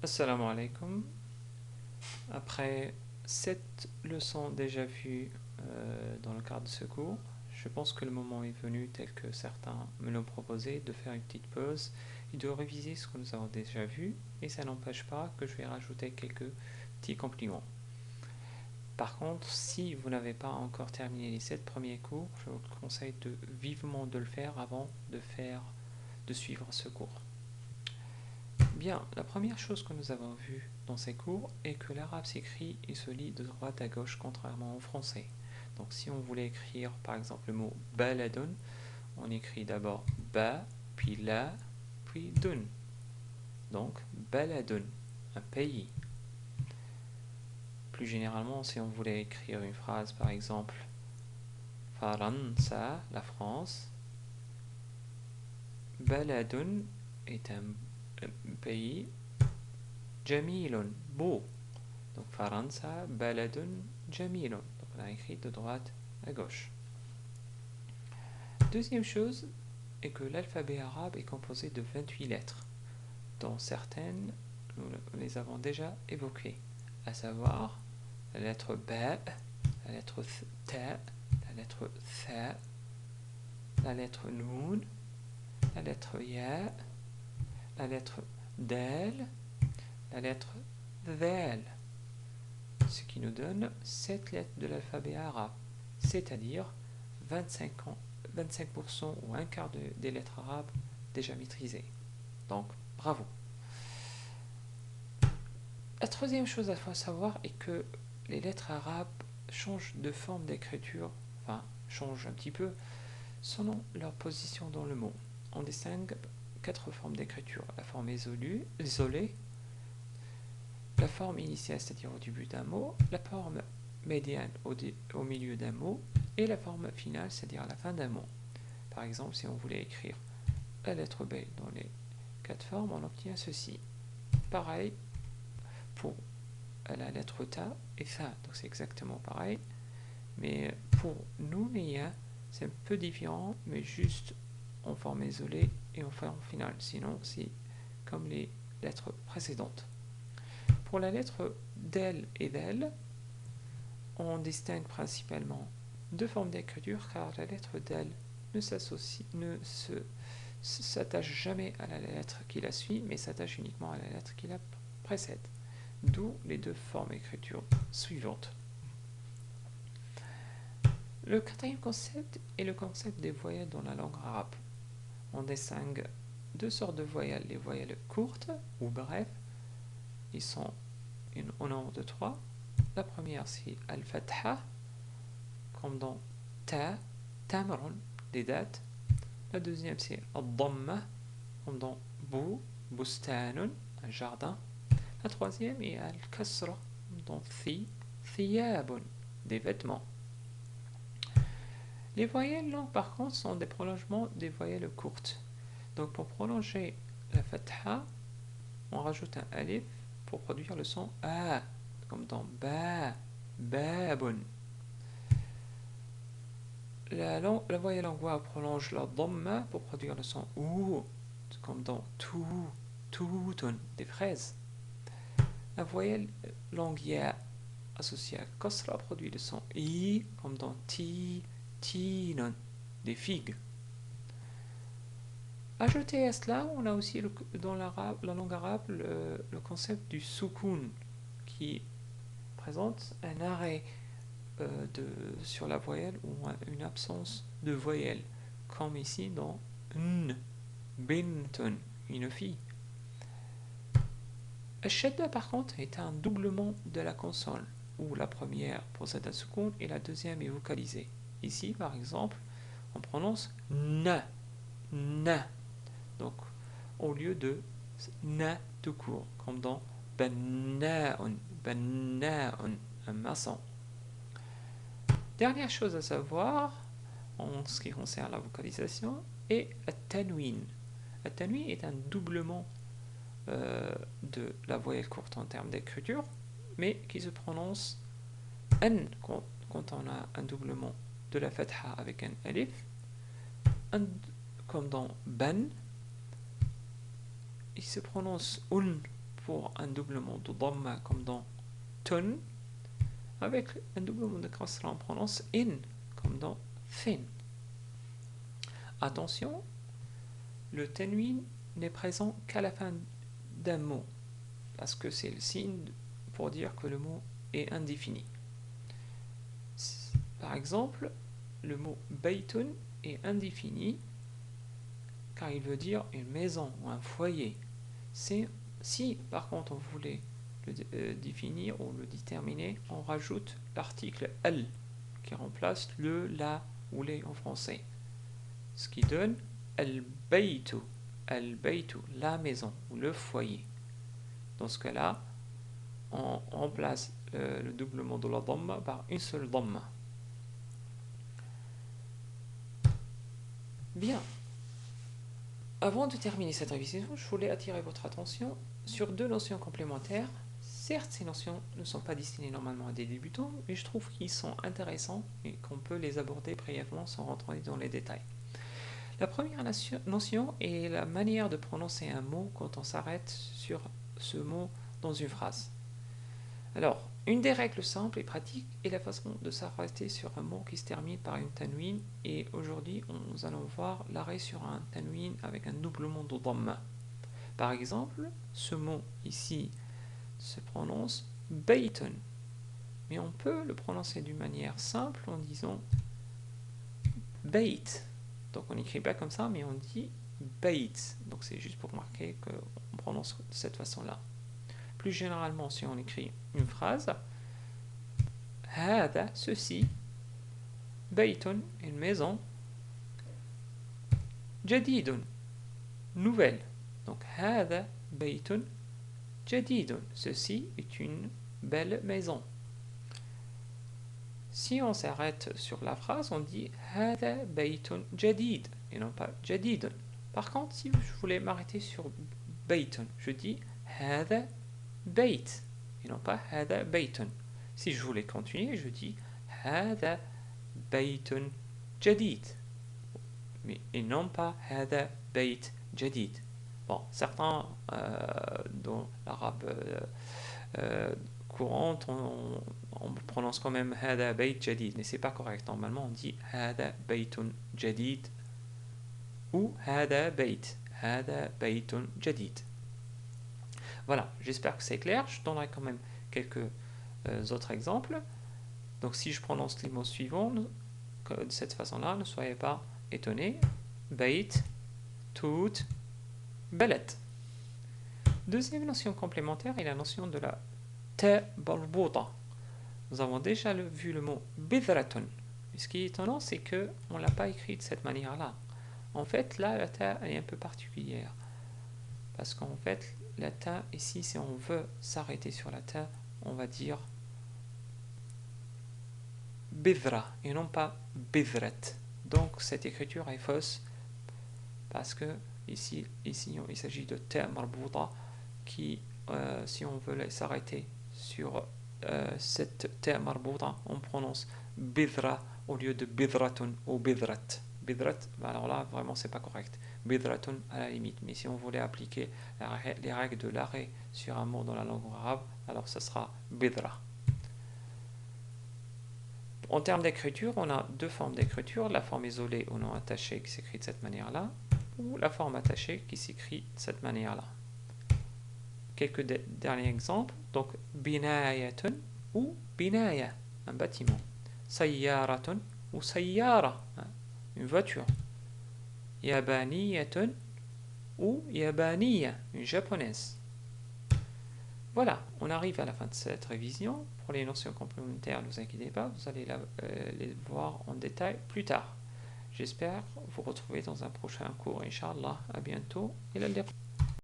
Assalamu alaikum. Après 7 leçons déjà vues dans le cadre de ce cours, je pense que le moment est venu, tel que certains me l'ont proposé, de faire une petite pause et de réviser ce que nous avons déjà vu, et ça n'empêche pas que je vais rajouter quelques petits compliments. Par contre, si vous n'avez pas encore terminé les 7 premiers cours, je vous conseille vivement de le faire avant de suivre ce cours. Bien, la première chose que nous avons vue dans ces cours est que l'arabe s'écrit et se lit de droite à gauche contrairement au français. Donc si on voulait écrire par exemple le mot baladun, on écrit d'abord ba, puis la, puis dun. Donc baladun, un pays. Plus généralement, si on voulait écrire une phrase par exemple Faransa, la France, baladun est un pays jamilun, beau. Donc Faransa, baladun, jamilun. Donc on a écrit de droite à gauche. Deuxième chose est que l'alphabet arabe est composé de 28 lettres, dont certaines, nous les avons déjà évoquées, à savoir la lettre ba, la lettre ta, la lettre tha, la lettre noun, la lettre ya, la lettre dal, la lettre dhal, ce qui nous donne 7 lettres de l'alphabet arabe, c'est-à-dire 25% ou un quart des lettres arabes déjà maîtrisées. Donc, bravo. La troisième chose à savoir est que les lettres arabes changent de forme d'écriture, enfin, changent un petit peu, selon leur position dans le mot. On distingue 4 formes d'écriture. La forme isolée, la forme initiale, c'est-à-dire au début d'un mot, la forme médiane au milieu d'un mot, et la forme finale, c'est-à-dire à la fin d'un mot. Par exemple, si on voulait écrire la lettre B dans les 4 formes, on obtient ceci. Pareil pour la lettre ta et tha, donc c'est exactement pareil. Mais pour nous, c'est un peu différent, mais juste en forme isolée et en forme finale. Sinon, c'est comme les lettres précédentes. Pour la lettre del et del, on distingue principalement 2 formes d'écriture, car la lettre del ne s'attache jamais à la lettre qui la suit, mais s'attache uniquement à la lettre qui la précède. D'où les 2 formes d'écriture suivantes. Le quatrième concept est le concept des voyelles dans la langue arabe. On distingue 2 sortes de voyelles, les voyelles courtes ou brèves. Ils sont au nombre de 3. La première, c'est al-fatha, comme dans ta, tamrun, des dates. La deuxième, c'est al-dhamma, comme dans bu, bustanun, un jardin. La troisième est al-kasra, comme dans thiyabun, des vêtements. Les voyelles longues, par contre, sont des prolongements des voyelles courtes. Donc, pour prolonger la fatha, on rajoute un alif pour produire le son a, comme dans ba, babun. La voyelle longue prolonge la dhamma pour produire le son ou, comme dans tutun, des fraises. La voyelle longue ya associée à kasra produit le son i, comme dans tinun, des figues. Ajouté à cela, on a aussi dans la langue arabe le concept du soukoun, qui présente un arrêt sur la voyelle ou une absence de voyelle, comme ici dans n, bintun, une fille. Shadda par contre est un doublement de la consonne, où la première procède à soukoun et la deuxième est vocalisée. Ici par exemple, on prononce na, na. Donc, au lieu de na tout court, comme dans banna'un, un maçon. Dernière chose à savoir, en ce qui concerne la vocalisation, est at-tanwin. At-tanwin est un doublement de la voyelle courte en termes d'écriture, mais qui se prononce an quand on a un doublement de la fatha avec un alif, comme dans ban. Il se prononce un pour un doublement de dhamma comme dans tun, avec un doublement de kasra on prononce in comme dans thin. Attention, le tanwin n'est présent qu'à la fin d'un mot, parce que c'est le signe pour dire que le mot est indéfini. Par exemple, le mot baytun est indéfini car il veut dire une maison ou un foyer. Si par contre on voulait le définir ou le déterminer, on rajoute l'article al qui remplace le, la ou les en français, ce qui donne al-baytu, la maison ou le foyer. Dans ce cas-là, on remplace le doublement de la dhamma par une seule dhamma. Bien. Avant de terminer cette révision, je voulais attirer votre attention sur deux notions complémentaires. Certes, ces notions ne sont pas destinées normalement à des débutants, mais je trouve qu'ils sont intéressants et qu'on peut les aborder brièvement sans rentrer dans les détails. La première notion est la manière de prononcer un mot quand on s'arrête sur ce mot dans une phrase. Alors, une des règles simples et pratiques est la façon de s'arrêter sur un mot qui se termine par une tanwin, et aujourd'hui nous allons voir l'arrêt sur un tanwin avec un doublement de dhamma. Par exemple, ce mot ici se prononce baytun, mais on peut le prononcer d'une manière simple en disant bayt. Donc on n'écrit pas comme ça, mais on dit bayt. Donc c'est juste pour marquer qu'on prononce de cette façon-là. Plus généralement, si on écrit une phrase, hada, ceci, baytun, une maison, jadidun, nouvelle. Donc hada baytun jadidun, ceci est une belle maison. Si on s'arrête sur la phrase, on dit hada baytun jadid et non pas jadidun. Par contre, si je voulais m'arrêter sur baytun, je dis hada bayt et non pas hada baytun. Si je voulais continuer, je dis hada baytun jadid et non pas hada bayt jadid. Bon, certains dans l'arabe courante, on prononce quand même hada bayt jadid, mais c'est pas correct. Normalement, on dit hada baytun jadid ou hada baytun jadid. Voilà, j'espère que c'est clair. Je donnerai quand même quelques autres exemples. Donc si je prononce les mots suivants de cette façon-là, ne soyez pas étonnés. Bayt, tout, balet. Deuxième notion complémentaire est la notion de la ta marbuta. Nous avons déjà vu le mot bidratun. Ce qui est étonnant, c'est qu'on ne l'a pas écrit de cette manière-là. En fait, là, la ta est un peu particulière. Parce qu'en fait, la ta, ici, si on veut s'arrêter sur la ta, on va dire bidra et non pas bidrat. Donc, cette écriture est fausse parce que ici il s'agit de ta marbuta qui, si on veut s'arrêter sur cette ta marbuta, on prononce bidra au lieu de bidratun ou bidrat. Bidrat, alors là, vraiment, c'est pas correct. Bidratun à la limite, mais si on voulait appliquer les règles de l'arrêt sur un mot dans la langue arabe, alors ce sera bidra. En termes d'écriture, on a deux formes d'écriture, la forme isolée ou non attachée qui s'écrit de cette manière-là, ou la forme attachée qui s'écrit de cette manière-là. Quelques derniers exemples, donc binayatun ou binaya, un bâtiment, sayyaratun ou sayyara, une voiture, yabaniyatun ou yabaniya, une japonaise. Voilà, on arrive à la fin de cette révision. Pour les notions complémentaires, ne vous inquiétez pas, vous allez les voir en détail plus tard. J'espère vous retrouver dans un prochain cours, Inch'Allah. À bientôt. Et